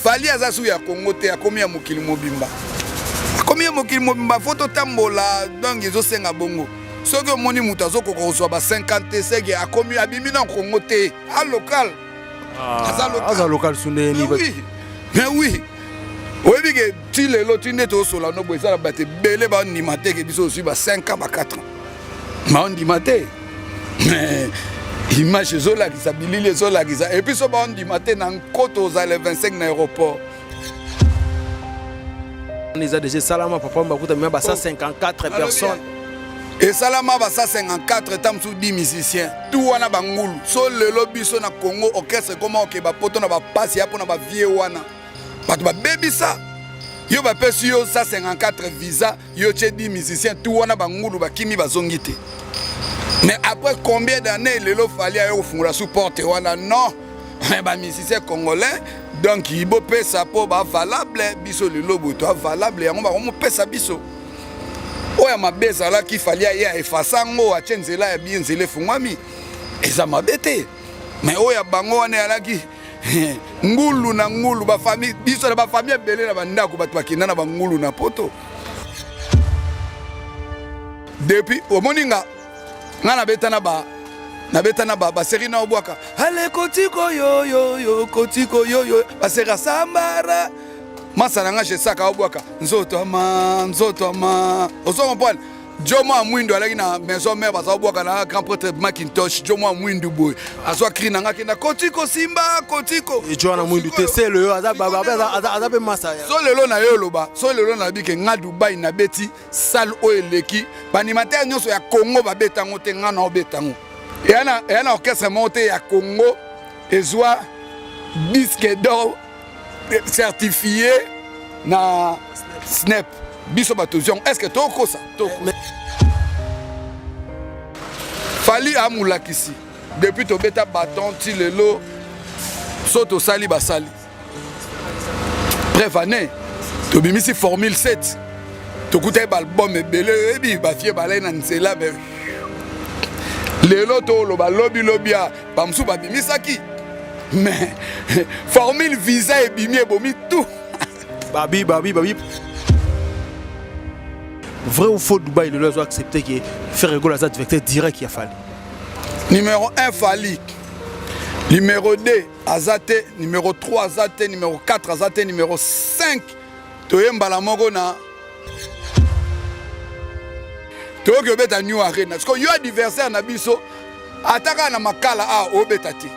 Fali azasu ya Congo te akomi ya mokili mobimba. Akomi ya mokili mobimba photo tambola donc ezosenga bongo. Soki omoni mutu azokoko kozwa ba 55 akomi abimi na Congo te, a local. Aza local suneni. Mais oui. Oui que ti lelo ti neto sola no boisa la bate belé ba ndimate ke biso aussi ba 5 ans ba 4 ans. Ma ndimate. Mais image zola qui s'abilie zola qui ça et puis so ba ndimate na nkoto aux 25 na aéroport. On les a déjà salama papa mbakuta mais ba 154 personnes. Et salama ba 154 tam sous 10 musiciens. Tout wana bangulu. So lelo biso na Congo orchestre comment ke ba poto na ba passe ya pona ba vie wana. Parce que baby ça, yo ba pesi yo 154 visa, yo tche 10 musiciens, tout wana bangulu bakimi bazongite. Mais après combien d'années lelo fali yo fungula support wana non, ba musicien congolais donc ibo pesa po ba valable biso lelo boto valable yango ba mo pesa biso. Oya mabeza la ki fali ya efasango a tshenzela ya bien zele fungwami. Eza mabete. Mais oya bango wana alaki ngulu na ngulu ba famille biso na ba famille belé na bandako bato bakina na bangulu na poto depuis au moninga ngana betana ba série na obwaka ale kotiko yo yo yo kotiko yo yo ba sera sambara masana nga je saka obwaka nzoto ama oso comprenez Jomo Amwindo alaki na maison mère baza obwaka na grand prêtre Macintosh Jomo Amwindo boy azwa cri nanga kenda kotiko simba kotiko et Joana Amwindo te c'est le aza be masa ya so lelo na yo loba so lelo na bike nga Dubai na beti salle o eleki banimateur nyonso ya Congo ba betango te nga na obetango yana orchestre monté ya Congo ezwa disque d'or certifié na Snap biso batozion est-ce que toko ça toko fali amulakisi depuis to beta bâton ti lelo soto sali basali bref année to bimisi formule 7 to kuta album ebele ebi ba fie balai na nzela be lelo to lo ba lobi a bamsu ba bimisaki mais formule visa ebimi ebomi tout babi vrai ou faux Dubaï le doit accepter que faire rigoler à ça directeur direct qui a fallu. Numéro 1 Fali. Numéro 2 Azate, numéro 3 Azate, numéro 4 Azate, numéro 5 Toyemba la Morona. Toyo beta New Arena. Parce que yo adversaire na biso ataka na makala a obetati.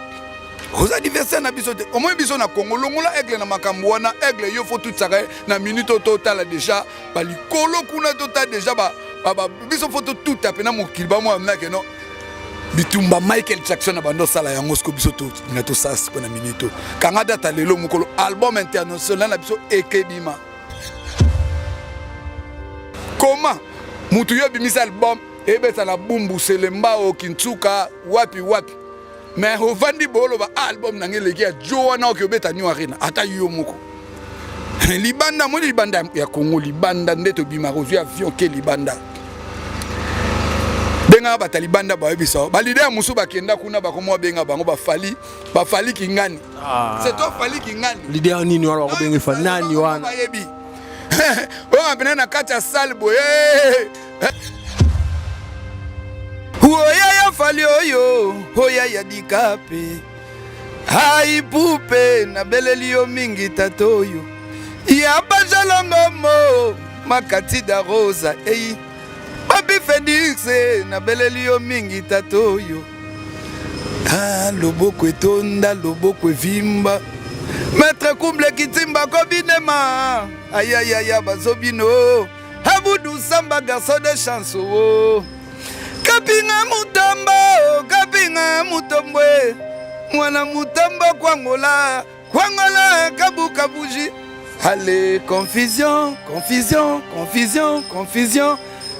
Aux adversaires na biso au moins biso na Congo longola aigle na makambo wana aigle yo faut tout ça na minute total déjà ba likolo kuna total déjà ba biso faut tout taper na mokili ba mo amna ke non bitumba Michael Jackson na bando sala yango sko biso to na to sas ko na minute kanga data lelo mokolo album international na biso ekebima comment mutu yo bimisa album ebeta na bumbu selemba o Kintsuka wapi mais au vandi bolo ba album na ngeleki ya Joana ko beta New Arena ata yo moko libanda mo libanda ya Congo libanda ndeto bima ko avion ke libanda benga ba talibanda ba biso ba leader musu ba kenda kuna ba komo benga bango ba fali kingani c'est toi fali kingani leader nini wala ko benga fa nani wana yebi o ngapena na kata salle boye Oya ya fali oyo, oya ya dikape Hai pupe na beleli yo mingi tatoyo Ya bajalongo mo, makati da rosa Ei, papi Félix na beleli yo mingi tatoyo Ah, loboko etonda, loboko evimba Maître Kumble kitimba kobinema Ayayaya bazobino Abudu samba garçon de chanson Kapinga mutombwe Mwana mutombo kwangola kabuka buji Allez confusion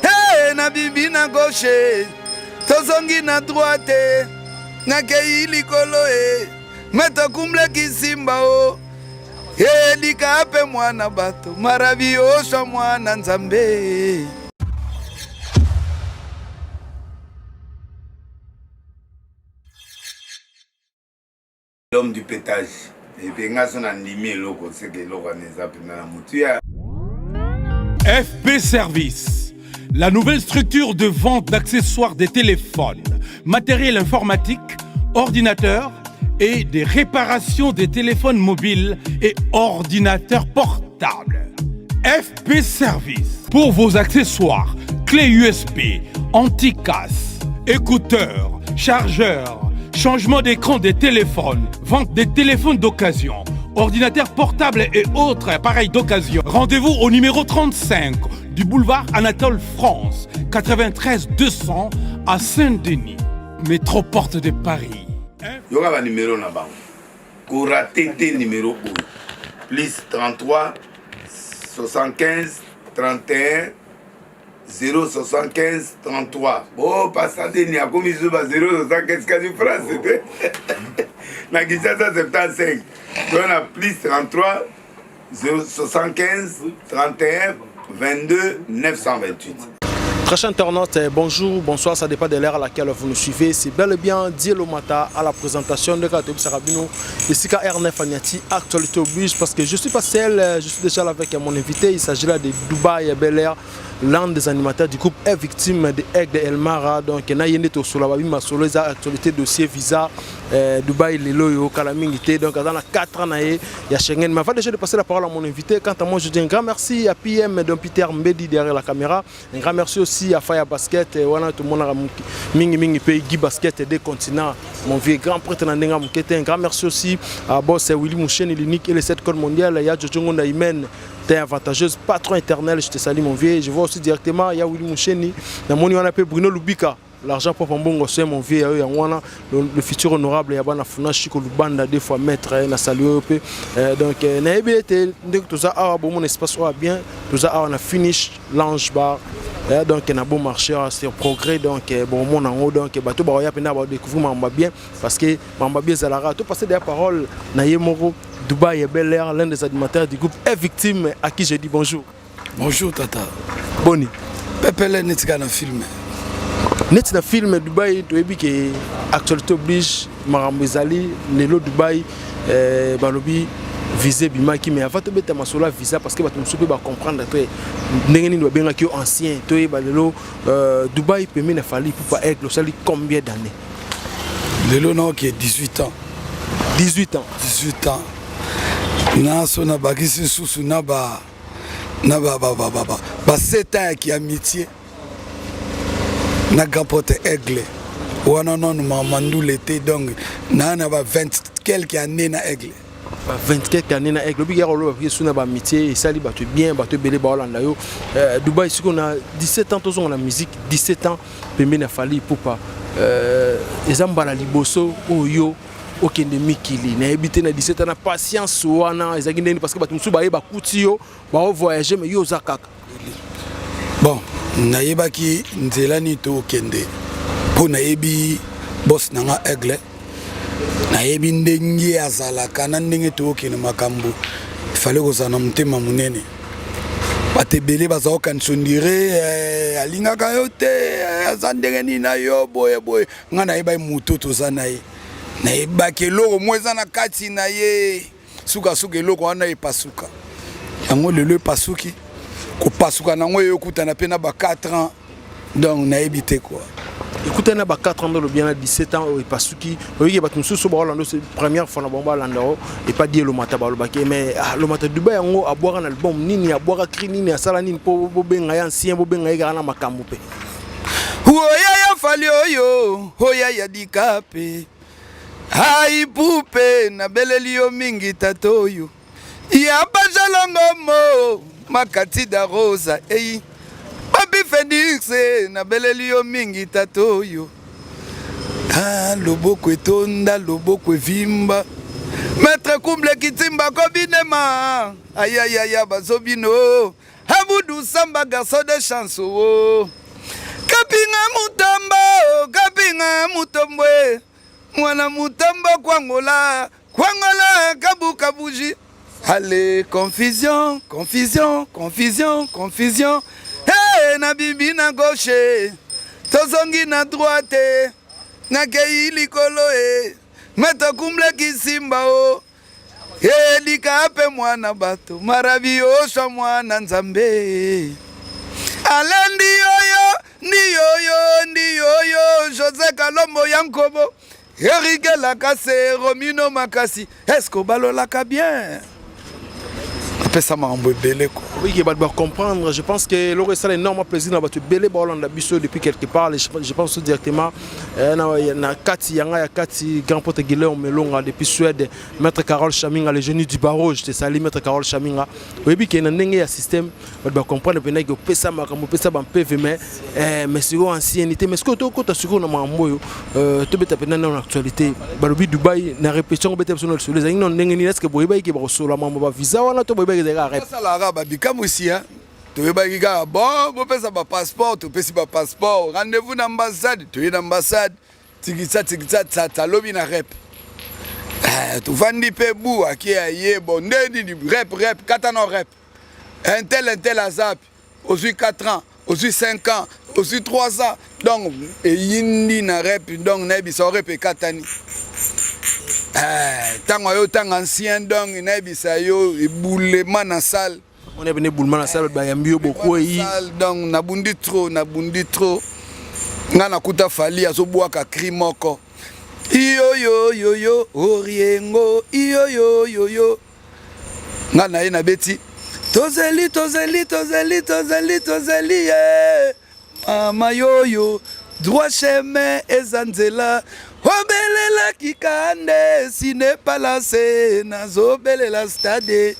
Hey na bibi na gauche Tozongi na droite Na kei likolo Meta kumble kisimba o Likape mwana bato Marabi osha mwana nzambe L'homme du pétage. Et puis nga son andimi loko c'est que loko neza pena mutuya. FP Service, la nouvelle structure de vente d'accessoires des téléphones, matériel informatique, ordinateurs et des réparations des téléphones mobiles et ordinateurs portables. FP Service, pour vos accessoires, clés USB, anti-casse, écouteurs, chargeurs, changement d'écran des téléphones, vente des téléphones d'occasion, ordinateurs portables et autres appareils d'occasion. Rendez-vous au numéro 35 du boulevard Anatole France, 93 200 à Saint-Denis, métro Porte de Paris. Il y aura un numéro là-bas. Koura TT numéro 1. Plus 33 75 31 075 33. Oh, passez n'y a commis 075 francs, c'était. Na Kinshasa 75. Donc on a plus 33 075 31 22 928. Très internaute, bonjour, bonsoir, ça dépend de l'heure à laquelle vous nous suivez. C'est bel et bien Dielo Mata à la présentation de Katobi Sarabino de Sika R9 Agnati, actualité oblige, parce que je suis pas seul, je suis déjà là avec mon invité. Il s'agit là de Dubaï Bel Air, l'un des animateurs du groupe est victime de Aigle de Elmara. Donc, il y a une solababi masolo, les actualités dossier visa, Dubaï, Lelo, Kalamingité. Donc, dans les 4 ans, il y a Schengen. Mais avant déjà de passer la parole à mon invité, quant à moi, je dis un grand merci à PM, donc Peter Mbedi derrière la caméra. Un grand merci aussi à Faya Basket, tout le monde a Mingi Pays, Guy Basket des continents, mon vieux grand prêtre Nandenga Moukete. Un grand merci aussi à Boss Willy Mouchen, l'unique et les 7 codes mondiales. Il y a Jojongo Naïmen. T'es avantageuse, patron éternel, je te salue mon vieux. Je vois aussi directement, il y a Willy Moucheni, dans mon on appelle Bruno Lubika, l'argent pour Pambongo, c'est mon vieux, le futur honorable, il y a Bana Funa Chico Lubanda, des fois maître, na salué. Donc, Naïbe, tout ça, mon espace bien, tout ça, on a finish, l'ange bar. Donc, il y a un bon marché, c'est un progrès. Donc, bon, mon en haut, donc, bateau, il y a découvrir Mamba bien, parce que Mamba bien, Zalara, tout passer des paroles, Naïe Moro. Dubaï est Bel Air, l'un des animateurs du groupe est victime à qui je dis bonjour. Bonjour Tata. Boni. Pepele netika na film. Netika na film Dubaï, tu as vu que actualité oblige, Marambezali, Nelo Dubaï, Balobi, visé Bimaki, mais avant de mettre ma sola visa parce que tu peux comprendre que Nengeni doit bien que ancien, tu es Balelo, Dubaï peut me falloir pour pas être combien d'années? Lelo non qui est 18 ans. 18 ans. 18 ans. Na sona bakisi susu na ba 7 ans qui amitié na gapote Aigle wana non mamandou l'été donc na 20 quelques années na Aigle 20 quelques années na Aigle bi garo bi suna ba amitié et sali ba bien ba belé ba Hollanda yo Dubaï si on a 17 ans tous on la musique 17 ans pembe na fali pour pas ezamba la liboso oyo okende mikili na ebité na 17 ans na patience wana ezaki ndeni parce que batu musu baye bakuti yo ba voyager mais yo zakaka bon na yebaki nzela ni to okende po na yebi boss nanga Aigle na yebi ndenge azalaka na ndenge to okende makambo fallait kozana mutema munene batebele baza okansondire alingaka yo te azandenge ni na yo boye nga na yeba muto tozana ye na ebaki eloko mweza na kati na ye suka eloko wana epasuka yango lelo epasuki kopasuka nango eyokutana mpe na ba 4 ans donc nayebi te quoi ekutana ba 4 ans dans le bien à 17 ans epasuki oyiki bato mosusu baolanda c'est première fois na bomba landa et pas dire le mata balobaki mais le mata Dubaï yango abwaka na album nini abwaka cri nini asala nini po bobenga ya ancien bobenga yeka na makambo pe oya ya fali oyo oya ya dikape Hai pupe na beleli yo mingi tatoyo ya bajalongo mo makati da rosa ei Papi Félix na beleli yo mingi tatoyo loboko etonda loboko evimba Maître Kumble kitimba kobinema ayayaya bazobino Abudu Samba garçon de chanson kapinga mutombwe Mwana mutamba kwangola kabuka bougie. Allez, confusion. Hey, na bibi na gauche, tozongi na droite, na kei likolo Maître Kumble kisimba o. elika pe mwana bato marabi osha mwana nzambe alendi yoyo José Kalombo Yankobo Eric Lakase Romino Makasi est-ce que balolaka bien après ça m'a embêté quoi. Oui, il va comprendre. Je pense que l'aurait ça énorme plaisir dans votre belle Hollande biso depuis quelque part. Je pense directement na Kati Yanga Kati grand pote Guillaume Melonga depuis Suède, maître Carole Chaminga le génie du barreau, je te salue maître Carole Chaminga. Oui, puis qu'il y a un système va comprendre que que pesa makambo pesa ban PV mais c'est ancienneté mais ce que tu as sur na mambo to beta pena na actualité. Balobi Dubaï na répétition beta sur les aïe non ndenge ni est-ce que boyeba ki ba solo mambo ba visa wana to boyeba ça la raba bikamu ici hein tu veux pas bon vous pesa ba passeport tu pesi ba passeport rendez-vous dans ambassade tu es dans ambassade tikisa ça lobi na rep tu vandi pe bou aki aye bon ndeni rep katano rep un tel azap aussi 4 ans aussi 5 ans aussi 3 ans donc et yindi na rep donc na bisa rep katani tango yo tang ancien donc na bisa yo eboulema na salle on est venu eboulema na salle ba yambio beaucoup yi donc na bundi trop nga na kuta fali azobwaka cri moko yo oriengo yo nga na ye na beti tozeli mama yoyo droit chemin ezanzela obelela kikande sine palase nazobelela stade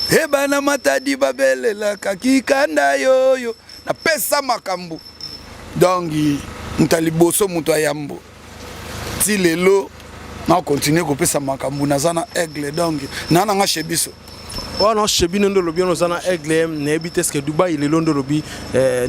ebana matadi babelela kakikanda yoyo na pesa makambo donc mutaliboso mutu ayambo ti lelo na continue ko pesa makambo nazana aigle donc nana nga shebiso oh non chebi ndo lobi on zana aigle na ebite est-ce que Dubaï le londo lobi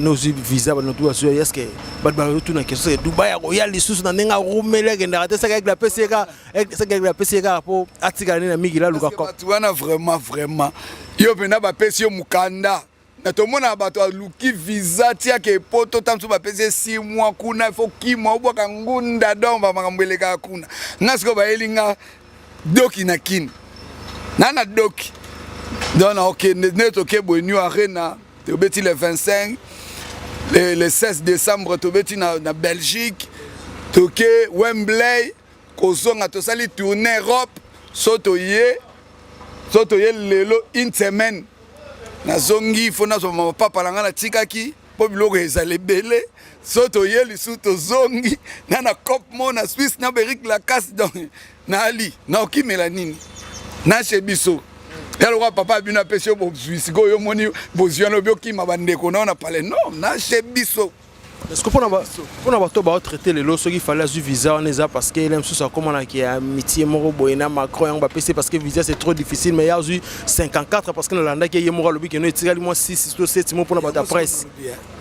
nos visa ba notu aso est-ce que ba tout na question Dubaï ko ya lisusu na nenga rumele ke ndata ça avec la PCK pour atikana na migila luka ko tu wana vraiment yo pena ba pesi yo mukanda na to mona bato luki visa tia ke poto tamsu ba pesi 6 mois kuna il faut ki mo boka ngunda domba makambeleka kuna ngasiko ba elinga doki na kin nana doki donc ok net ok bonnu arena to beti le 25 le 16 décembre to beti na Belgique to ke Wembley ko zonga to sali tourner Europe soto ye lelo une semaine na zongi fona so papa langa na tikaki po biloko ezale belé soto ye lisuto zongi na Coupe Mo na Suisse na Beric Lacasse donc na ali na okimela nini na chebiso yalo papa bina pesio bo Suisse go yo moni boziano biokima bandeko na parler non na chebiso. Est-ce que pour bato ba traiter les lots qu'il fallait du visa on est parce que l'aime ça comment là qui a amitié moro boyena Macron on va passer parce que visa c'est trop difficile mais il y a eu 54 parce que le landa qui est moro lobby qui nous tire moi 6 7 mots pour la presse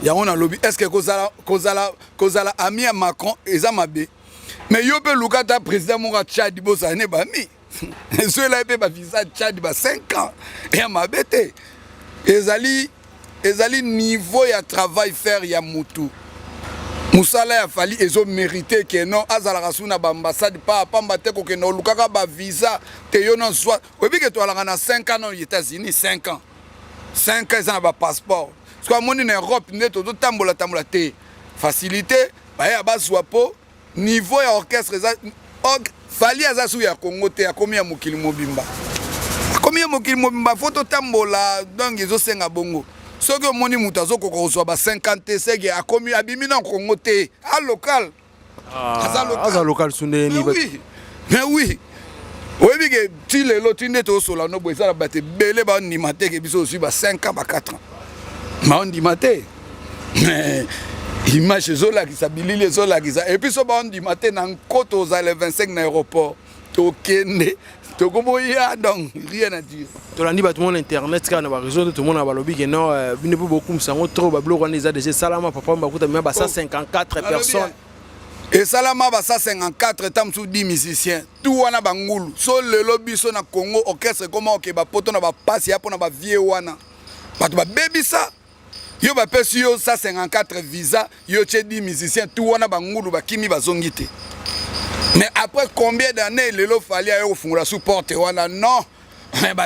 ya on a lobby est-ce que kozala ami à Macron ezamabe mais yo pe lukata président mora Tchad bozane ba mi ceux-là pe ba visa Tchad ba 5 ans et amabete ezali niveau ya travail faire ya mutu musala ya fali ezo mérité que non azala rasuna ba ambassade pa pamba te ko que no lukaka ba visa te yo non soit obi que to alanga na 5 ans aux États-Unis 5 ans na ba passeport soit moni na Europe ne to tambola te facilité ba ya ba swapo niveau ya orchestre fali azasu ya Congo te ya komia mokili mobimba photo tambola donc ezo senga bongo soki omoni mutu azokoko kozwa ba 50 sege akomi abimi na Congo te a local aza local suneni mais oui oyebi ke ti lelo ti nde tozosola no boye ezala bato ebele baondima te ke biso ozwi ba 5 ans ba 4 ans baondima te mais image ezolakisa bilili ezolakisa epuis so baondima te na nkoto ozala 25 na aéroport tokende tokoboya donc rien à dire tolandi bato mon internet ka na ba réseau tout le monde na balobi que non bine po beaucoup msango trop ba bloko eza déjà salama papa bakuta même ba 154 personnes et salama ba 154 tamsu 10 musiciens tout wana bangulu so lelo biso na Congo orchestre comment ok ba poto na ba passe ya pona ba vie wana bato ba bebisa yo ba pesi yo 154 visa yo che 10 musiciens tout wana bangulu bakimi bazongite. Mais après combien d'années, Lelo Falia a ouvert sous porte wana non,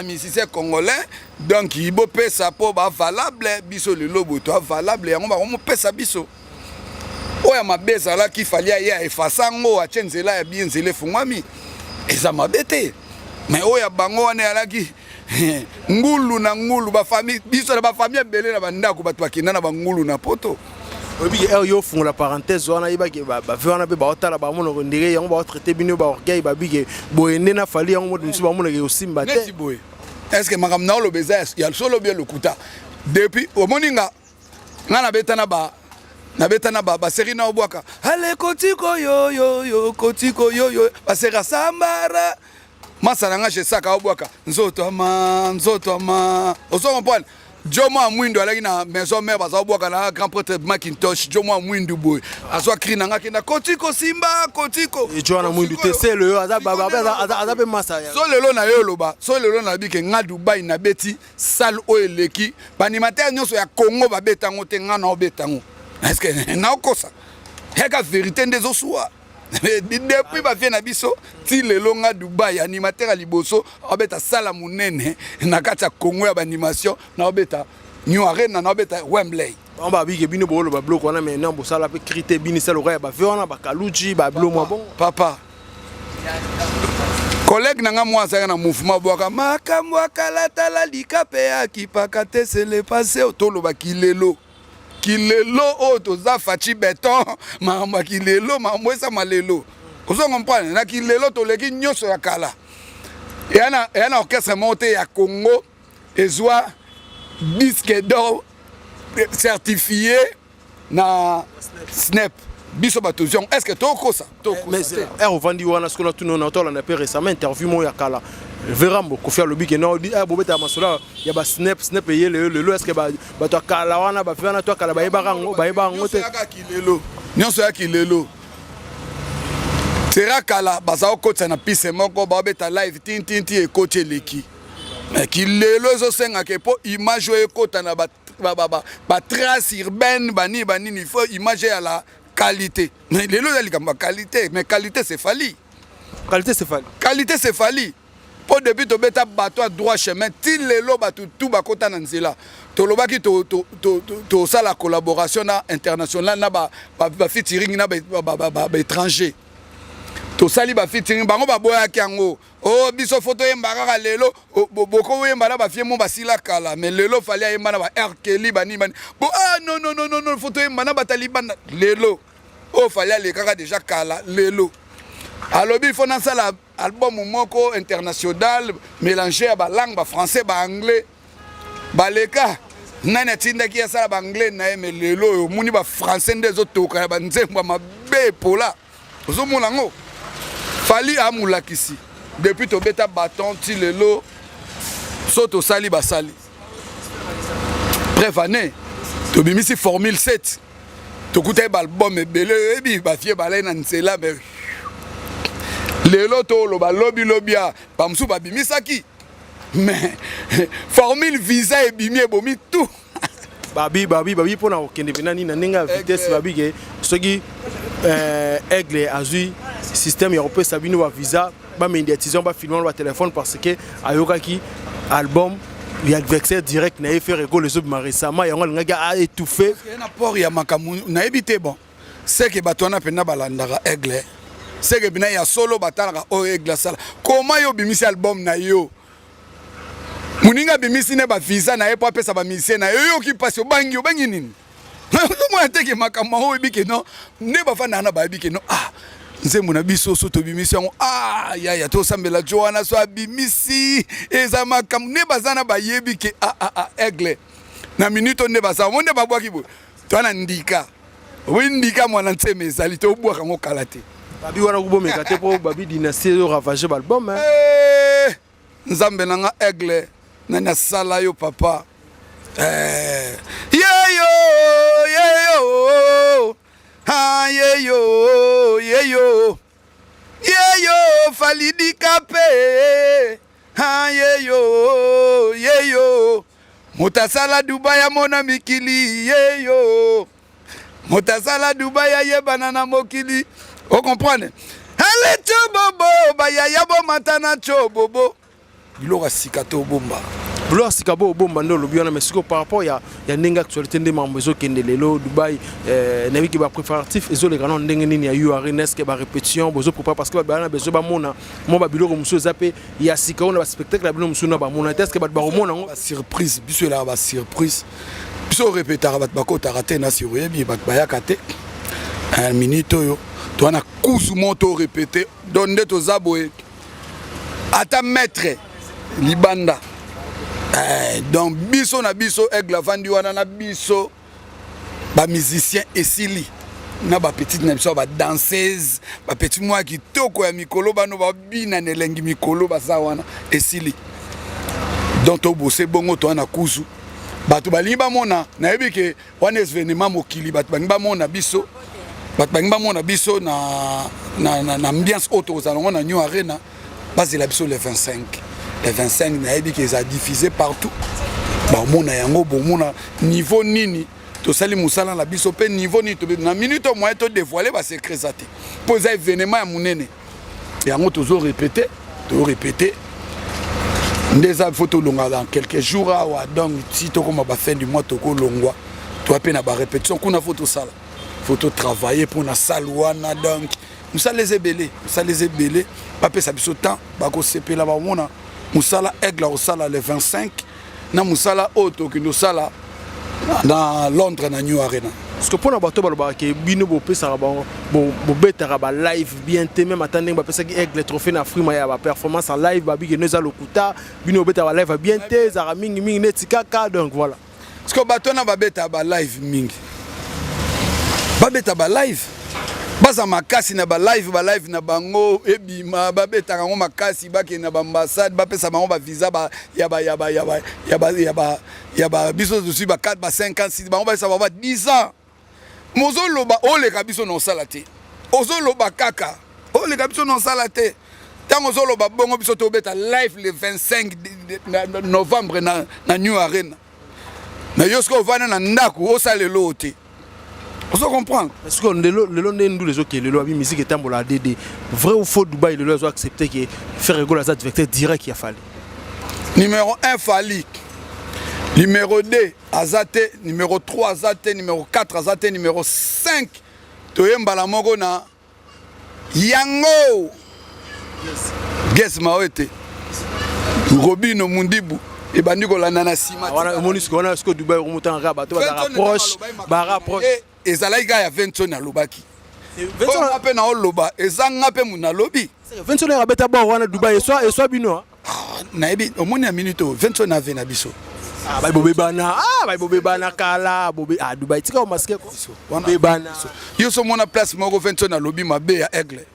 musicien congolais donc ibo pesa po ba valable biso lelo boto valable yango ba mo pesa biso oya mabeza la ki falia ya efasango a tshenzela ya bienzele fungwami eza mabete mais oya bango wana alaki ngulu na ngulu ba famille biso na ba famille belé na bandako bato bakina na bangulu na poto obi yo fungola parenthèse wana ibaki ba vana be ba otala ba mono ndire yango ba traiter bino ba orgueil ba bige boyende na fali yango moto ba mono ke osimba te boy est-ce que makam na lo beza ya solo bien le kuta depuis au moninga ngana betana ba série na obwaka ale kotiko yo yo yo kotiko yo yo ba sera sambara masana nga je saka obwaka nzoto ama oso comprendre Jomo Amwindu alaki na maison mère baza obwaka na grand prêtre Macintosh Jomo Amwindu boy azwa cri nanga kenda kotiko simba kotiko Joana Mwindu tesele yo aza be masa ya so lelo na yo loba so lelo na bike nga Dubai na beti salle o eleki banimateur nyonso ya Congo ba betango te nga na obetango est-ce que na okosa heka vérité ndezo soa depuis ba vient na biso ti lelo nga Dubai animateur a liboso obeta sala munene na kati ya Congo ya animation na obeta New Arena na obeta Wembley on ba bige bino bolo ba bloc wana mais non bo sala pe crité bini sel oreille ba viona ba kaluji ba blo mo bon papa collègue nanga moi ça na mouvement boka makambo kalata la likape ya kipaka te c'est le passé otolo ba kilelo o toza fachi béton mamba kilelo mambo esa malelo ozo comprendre na kilelo toleki nyoso ya kala yana orchestre monté ya Congo ezwa disque d'or certifié na Snap biso batuzion est-ce que tokosa mais on vandi wana ce qu'on a tout non autour on a fait récemment interview mo ya kala Verambo Kofia Lobiki no di bobeta masola ya ba snap ye le est-ce que ba to kala wana ba fana to kala ba yebango te kilelo nyonso ya kilelo sera kala baza okotsa na pise moko ba beta live tintinti e coach leki mais kilelo zo senga ke po image e kota na ba trace urbaine bani il faut image à la qualité mais lelo ya likamba qualité mais qualité c'est fali pour depuis to beta bato à droit chemin ti lelo bato tout bakota na nzela to lobaki to ça la collaboration na internationale na ba featuring na ba étranger to sali ba featuring bango ba boya kiango oh biso photo yembaka lelo boko yembala ba fiemo basila kala mais lelo fali yemba na ba R Kelly bani bo ah non photo yembana ba taliban lelo oh fali le kaka déjà kala lelo alobi il faut na sala album moko international mélangé à ba langue ba français ba anglais ba leka nana tinda ki sala ba anglais na mais lelo muni ba français ndezo toka ba nzemba mabe pola ozo mulango fali amulakisi depuis to beta bâton ti lelo soto sali ba sali bref année to bimisi formule 7 to kutai ba album ebele ebi ba fie ba na nzela mais lelo to lobia ba msu ba bimisaki mais formule visa et bimi ebomi tout babi pona okende binani na ninga vitesse babi ke soki aigle azui système européen sabino ba visa ba médiatisation ba filmer ba téléphone parce que ayokaki album il y a adversaire direct na faire ego les autres récemment yango ngaka a étouffé na port ya makamu na ebité bon c'est que batona pena balandaka aigle c'est que bina ya solo batalaka o aigle sala comment yo bimisi album na yo muninga bimisi ne ba visa na epo apesa ba musicien na yo ki passe obangi nini mo ateke makama o ebike no ne ba fana na ba ebike no ah nzembo na biso so to bimisi yango ah ya to sambela Joana so bimisi eza makam ne bazana ba yebike aigle na minute ne ba sa monde ba bwaki bo to na ndika windika mwana nseme ezali to bwaka ngo kalate babi wana kubo mekate po babi dynastie yo ravager album nzambe nanga aigle na sala yo papa yeyo ha yeyo falidi kape ha yeyo mutasala Dubai mona mikili yeyo mutasala Dubai yebana na mokili o comprendre ale chobobo ba yaya bo matana chobobo biloko sika to bomba biloko sika bo bomba ndo lobi wana mais siko par rapport ya ndenge actualité nde mambo ezokende lelo Dubaï nabi ki ba préparatif ezoleka na ndenge nini ya URN est-ce que ba répétition bozo préparer parce que ba bana bezo ba mona mo ba biloko muso zape ya sika on ba spectacle ya bino muso na ba mona est-ce que ba mona ngo surprise biso la ba surprise biso répétera bat bakota raté na sur yebi bat bayaka te un minute yo to na kusu moto répéter donde to zaboé ata maître libanda donc biso na biso aigle vandi wana na biso ba musicien esili na ba petite na biso ba danseuse ba petit moi kitoko ya mikolo bano ba bina nelengi mikolo baza wana esili donc to bosé bongo to na kuzu bato balingi bamona nayebi ke wana événement mokili bato balingi bamona biso bato balingi bamona biso na ambiance auto ozalongo na New Arena bazela biso le 25 nayebi ke eza diffusé partout bamona yango bomona niveau nini tosali musala na biso pe niveau nini to na minute au moins to dévoiler ba secret za te po eza événement ya munene yango tozo répéter ndeza photo longa dans quelques jours awa donc si to comme ba fin du mois to ko longwa to apena ba répétition kuna photo sala photo travailler pour na salle wana donc musala les ebele ba pesa biso temps ba ko sepela ba mona musala aigle au sala le 25 na musala auto ki no sala dans Londres na New Arena. Parce que pour na bato ba ke bino bo pesa ba bo betara ba live bien te même attending ba pesa ki aigle trophée na frima ya ba performance en live ba bi ke neza lokuta bino betara ba live bien te za mingi netika ka donc voilà. Parce que bato na ba beta ba live mingi. Ba beta ba live baza makasi na ba live na bango ebima ba beta ngo makasi ba ke na ba ambassade ba pesa bango ba visa ba ya ba biso dessus ba 4 ba 5 ans 6 bango ba ça va 10 ans mozo loba ole kabiso non salate ozo loba kaka ole kabiso non salate tango zo loba bongo biso to beta live le 25 novembre na New Arena na yosko vana na ndaku osalelo ote. Vous comprenez? Est-ce que le long de les autres, le musique est tambola DD. Vrai ou faux Dubaï, le ont accepté que faire rigoler à vecteur direct qu'il a fallu. Numéro 1 Fali. Numéro 2 Azate, numéro 3 Azate, numéro 4 Azate, numéro 5 Toyemba la Mogona Yango. Guess Maoete. Robino Mundibu. Et bandiko la nana sima. Voilà, monisco on a ce que Dubaï remonte en rabat, to rapproche, rapproche. Et Zalaïga ya 20 na lobaki. 20 na pe na loba, ezanga pe muna lobi. 20 na rabeta ba wana Dubaï et soit bino. Na ebi omoni ya minute 20 na ve na biso. Ah ba bobe bana kala bobe Dubaï tika o masque ko. Bobe bana. Yo so mona place moko 20 na lobi mabe ya aigle.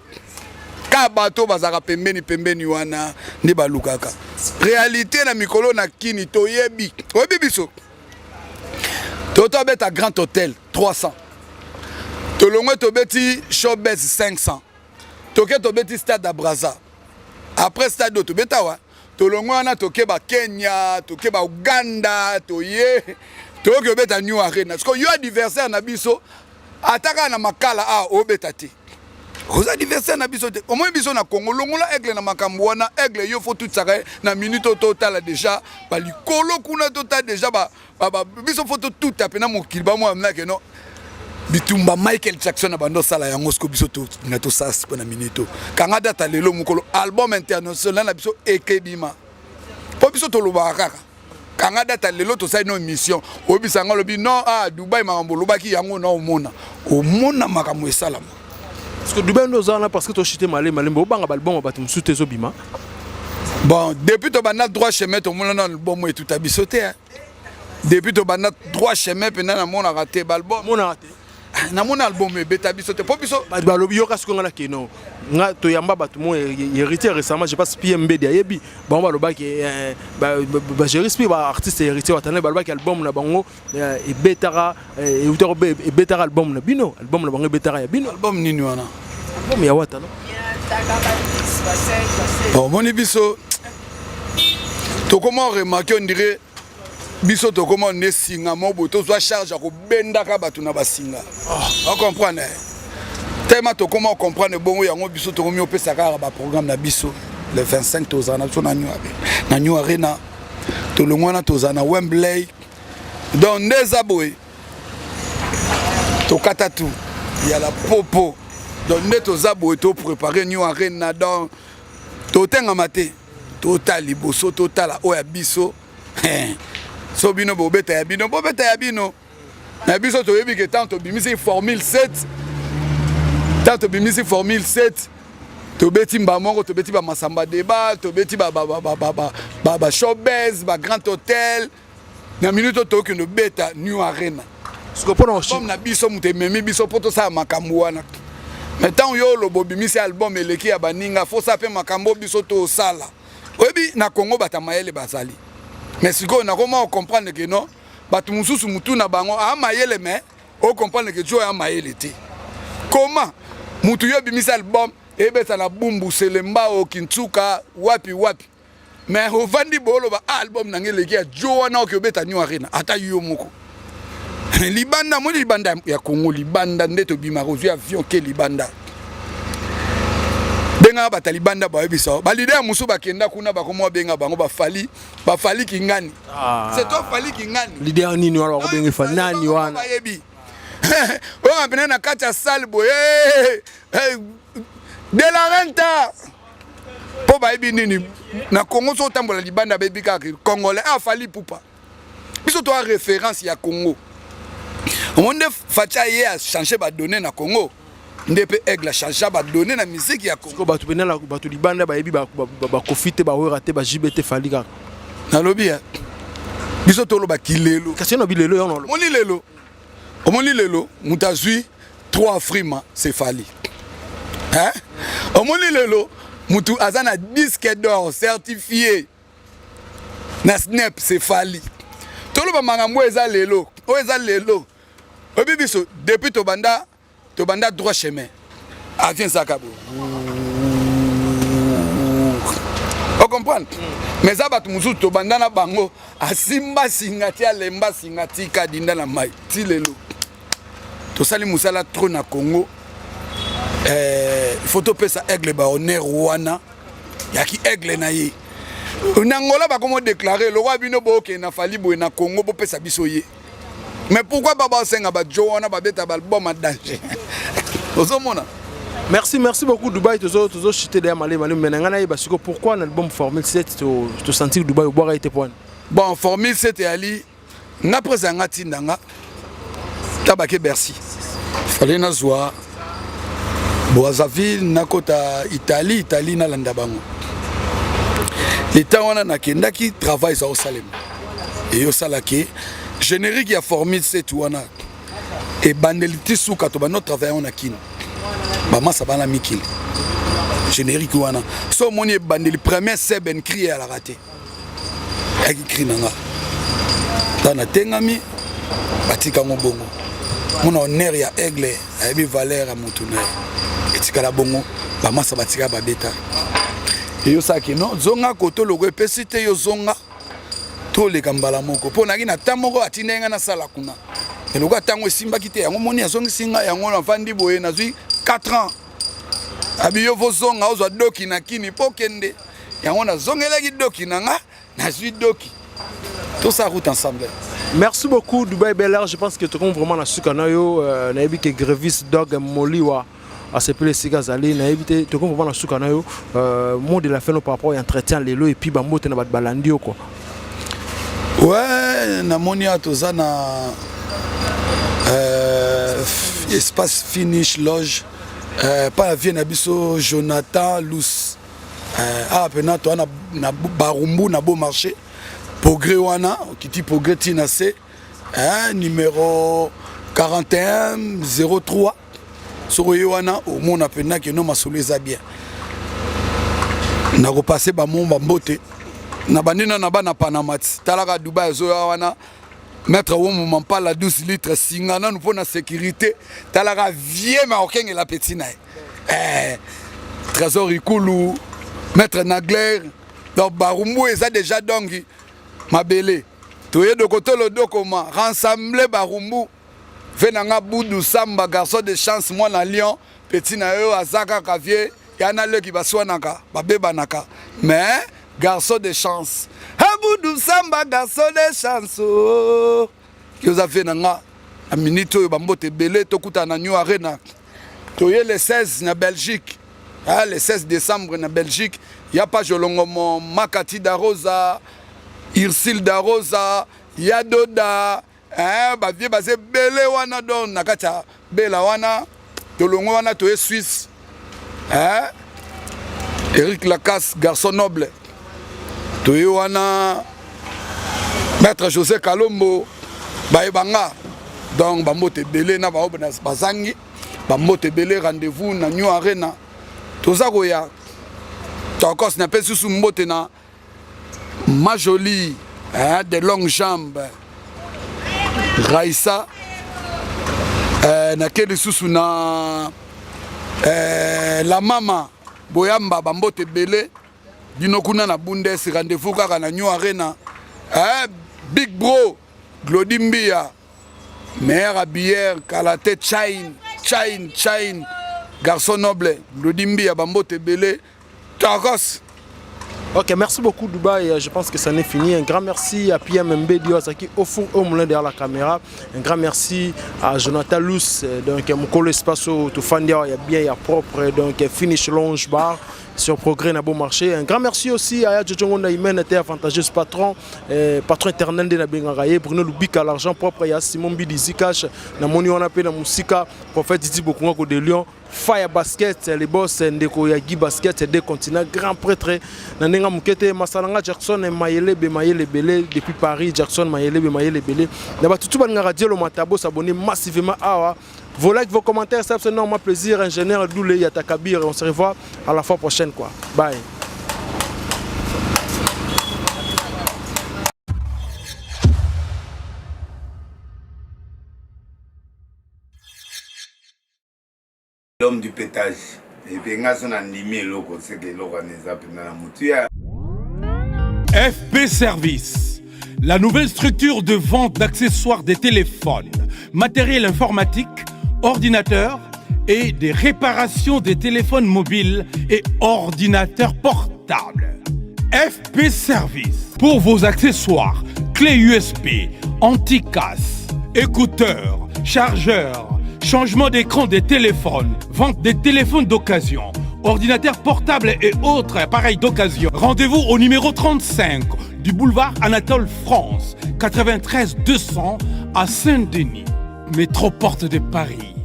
Ka bato bazaka pembeni wana ni balukaka. Réalité na mikolo na kini toyebi. Oyebi biso. Toto beta Grand Hôtel 300. Tolongwe to beti Showbiz 500. Toke to beti Stade à Brazza. Après Stade to beta wa. Tolongwe wana toke ba Kenya, toke ba Uganda, toye. Toke beta New Arena. Parce que yo adversaire na biso ataka na makala obeta te. Aux adversaires na biso te. Au moins biso na Congo longola aigle na makambo wana aigle yo faut tout ça na minute total déjà ba likolo kuna total déjà ba biso faut tout taper na mokili ba moi amna ke non bitumba Michael Jackson na bando sala yango sko biso to na to sas na minute kanga data lelo mukolo album international na biso ekebima po biso to loba kaka kanga data lelo to sa no mission obisanga lobi non Dubaï makambo lobaki yango na omona makambo esalama. Parce que Dubaï nous a parce que tu as chuté malé bon album ba tum soute zobima. Bon, depuis to bana droit chemin to mona album et tout abisoté hein. Depuis to bana droit chemin pe na mona raté album. Mona raté. Na mon album e beta bisoté po biso. Ba lobi yo kasko ngala ke non. Nga to yamba batu mo héritier récemment je passe PMB de yebi. Ba ba loba ke ba je respire ba artiste héritier watane ba loba ke album na bango e betara e utero be betara album na bino album na bango betara ya bino album nini wana. Album ya wata no. Bon moni biso. To comment remarquer on dirait biso to comment ne singa mobo to soit charge ko benda ka batu na basinga. On comprend. Tellement to comment comprendre bongo yango biso to komi opesa ka ba programme na biso. le 25 tozana biso na New Arena tolongwana tozana Wembley donc ndeza boye tokata tout il y a la popo donc nde toza boye to préparer New Arena donc totenga mate total liboso total oya biso so bino bobeta ya bino na biso toyebi ke tant tobimisi formule 7 tant tobimisi formule 7 tobeti mbamongo tobeti ba masamba débat tobeti ba showbiz ba grand hôtel na minute toki no beta New Arena comme na biso mutememi biso poto sa makambo wana mais tant yo lo bobimisi album eleki ya baninga faut ça pe makambo biso to sala oyebi na Congo batamayele bazali mais siko na comment comprendre que non batu mususu mutu na bango a mayele mais o comprendre que Joe a mayele te comment mutu yo bimisi album ebeta na bumbu selemba o Kintsuka wapi mais o vandi bolo ba album na ngeleki ya Joe na o beta New Arena ata yo moko libanda mo libanda ya Congo libanda ndeto bima revu avion ke libanda benga ba talibanda ba yebisa ba leader musu ba kenda kuna ba komo benga bango ba fali kingani c'est toi fali kingani leader nini wala ko benga fali nani wana yebi o ngapena na kacha salbo de la renta po ba yebi nini na Congo so tambola libanda bebi ka congolais fali pupa biso to référence ya Congo monde facha ye a changer ba donner na Congo ndepe aigle changer ba donner na musique ya Congo batu benela batu libanda ba yebi ba kofite ba werate ba jibete fali ka na lobby biso to lo ba kilelo kasi no bilelo yo no omoni lelo mutazui 3 frima c'est fali hein omoni lelo mutu azana disque d'or certifié na snap c'est fali to lo ba mangambo eza lelo obi biso depuis tobanda droit chemin avion sakabo o comprendre mais ça batu musu tobanda na bango asimba singati alemba singati kadinda na mai ti lelo to sali musala trop na Congo photo pesa aigle ba honneur wana yaki aigle na ye nangola ba comment déclarer le roi bino boke na fali boy na Congo bo pesa biso ye mais pourquoi baba senga ba Joana ba beta ba album en danger ozomona merci beaucoup Dubaï tozo chité derrière malé menanga na basiko pourquoi un album Formule 7 to sentir Dubaï au boire été point bon Formule 7 ali na présanga tindanga tabake Bercy fallait na zoa Brazzaville na kota Italie na landa bango l'état wana nakendaki travail za Salem et yo salaki générique ya Formule 7 wana et bandeliti suka to ba notre travail on a kin ba masa bana mikili générique wana so moni bandeli première seben cri à la raté aki cri nanga tana tengami batika ngobongo mona honneur ya aigle abi valeur à mutuna etika la bongo ba masa batika ba beta et yo saki non zonga koto logo epesite yo zonga to le kambala moko po naki na tamoko atinenga na sala kuna eloko tango esimba kite yango moni azongi singa yango na vandi boye na zui 4 ans abiyo vozonga ozwa doki na kini pokende yango na zongelaki doki nanga na zui doki tout ça route ensemble. Merci beaucoup Dubaï Bel Air, je pense que tu comprends vraiment la sukanayo na yebi ke Grevis Dog Moliwa à ce peu Sigazali na évité tu comprends vraiment la sukanayo mot de la fin par rapport à entretien lelo et puis ba mote na ba balandi quoi. Ouais, na monia tozana espace finish loge pas vient na biso Jonathan Lous pena to na barumbu na beau marché progrès wana kiti progrès tina c numéro 4103 sur wana au monde pena que no masolo eza bien na repasser ba momba mbote na bandina na bana Panamati talaka Dubaï zo wana mettre au moment pas la 12 litres singana nous pour la sécurité talaka vieux marocain et la petite trésor ikulu mettre Nagler donc barumbu eza déjà donc mabele toye de côté le dokoma rassembler barumbu venanga boudou samba garçon de chance moi na Lyon petit na yo azaka kavier yana leki baswanaka babebanaka mais garçon de chance Aboudou Samba garçon de chance Yozafe nanga a minute oyo bambote belé tokuta na New Arena toye le 16 na Belgique le 16 décembre na Belgique y a pas Jolongomo Makati da Rosa Irsil da Rosa Yadoda bavie baze belé wana don nakata bela wana tolongo wana toye Suisse Eric Lacasse garçon noble toye wana Maître José Kalombo baebanga donc bambote belé na baobna bazangi bambote belé rendez-vous na New Arena toza koya encore ce n'est pas sous mbote na ma jolie de longues jambes Raissa na keli susu na la mama Boyamba bambote belé dino kuna na Bundes rendez-vous kaka na New Arena Big Bro Glodimbia Mère Bière Kalate Chain garçon noble Glodimbia bambote belé Tacos. Ok, merci beaucoup Dubaï, je pense que ça n'est fini. Un grand merci à Pierre Membe Diosaki au fond au moulin derrière la caméra. Un grand merci à Jonathan Luce, donc mon collègue Espacio, tout fan il y a bien, il y a propre, donc Finish Lounge Bar sur Progrès na bon marché. Un grand merci aussi à Djongonda Imen, avantageuse patron éternel de la Bengaye, Bruno Lubika, l'argent propre, il y a Simon Bidizi Cash, na moni on appelle la Moussika, prophète Didi Bokunga de Lyon. Fire Basket, les boss Ndeko Yagi Basket, des continents, grand prêtre. Nanenga Mukete, Masalanga Jackson et Mayele Belé, depuis Paris, Jackson Mayele Belé. D'abord, tout le monde a dit le Matabo s'abonner massivement à vos likes, vos commentaires, c'est absolument plaisir. Ingénieur Doulé Yatakabir, on se revoit à la fois prochaine. Quoi. Bye. L'homme du pétage. Et puis, on a animé l'eau, c'est que l'eau a pénal. FP Service, la nouvelle structure de vente d'accessoires des téléphones, matériel informatique, ordinateurs et des réparations des téléphones mobiles et ordinateurs portables. FP Service, pour vos accessoires, clés USB, anti-casse, écouteurs, chargeurs, changement d'écran des téléphones, vente des téléphones d'occasion, ordinateurs portables et autres appareils d'occasion. Rendez-vous au numéro 35 du boulevard Anatole France, 93 200 à Saint-Denis, métro Porte de Paris.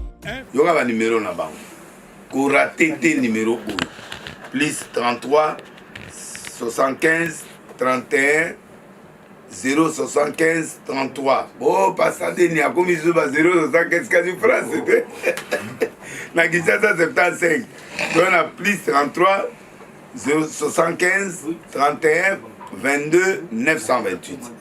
Il y aura un numéro là-bas. Koura TT numéro 1. Plus 33 75 31 075 33. Oh, passez n'y a commis 075 France. Na Kinshasa 75. On a plus 33 075 31 22 928.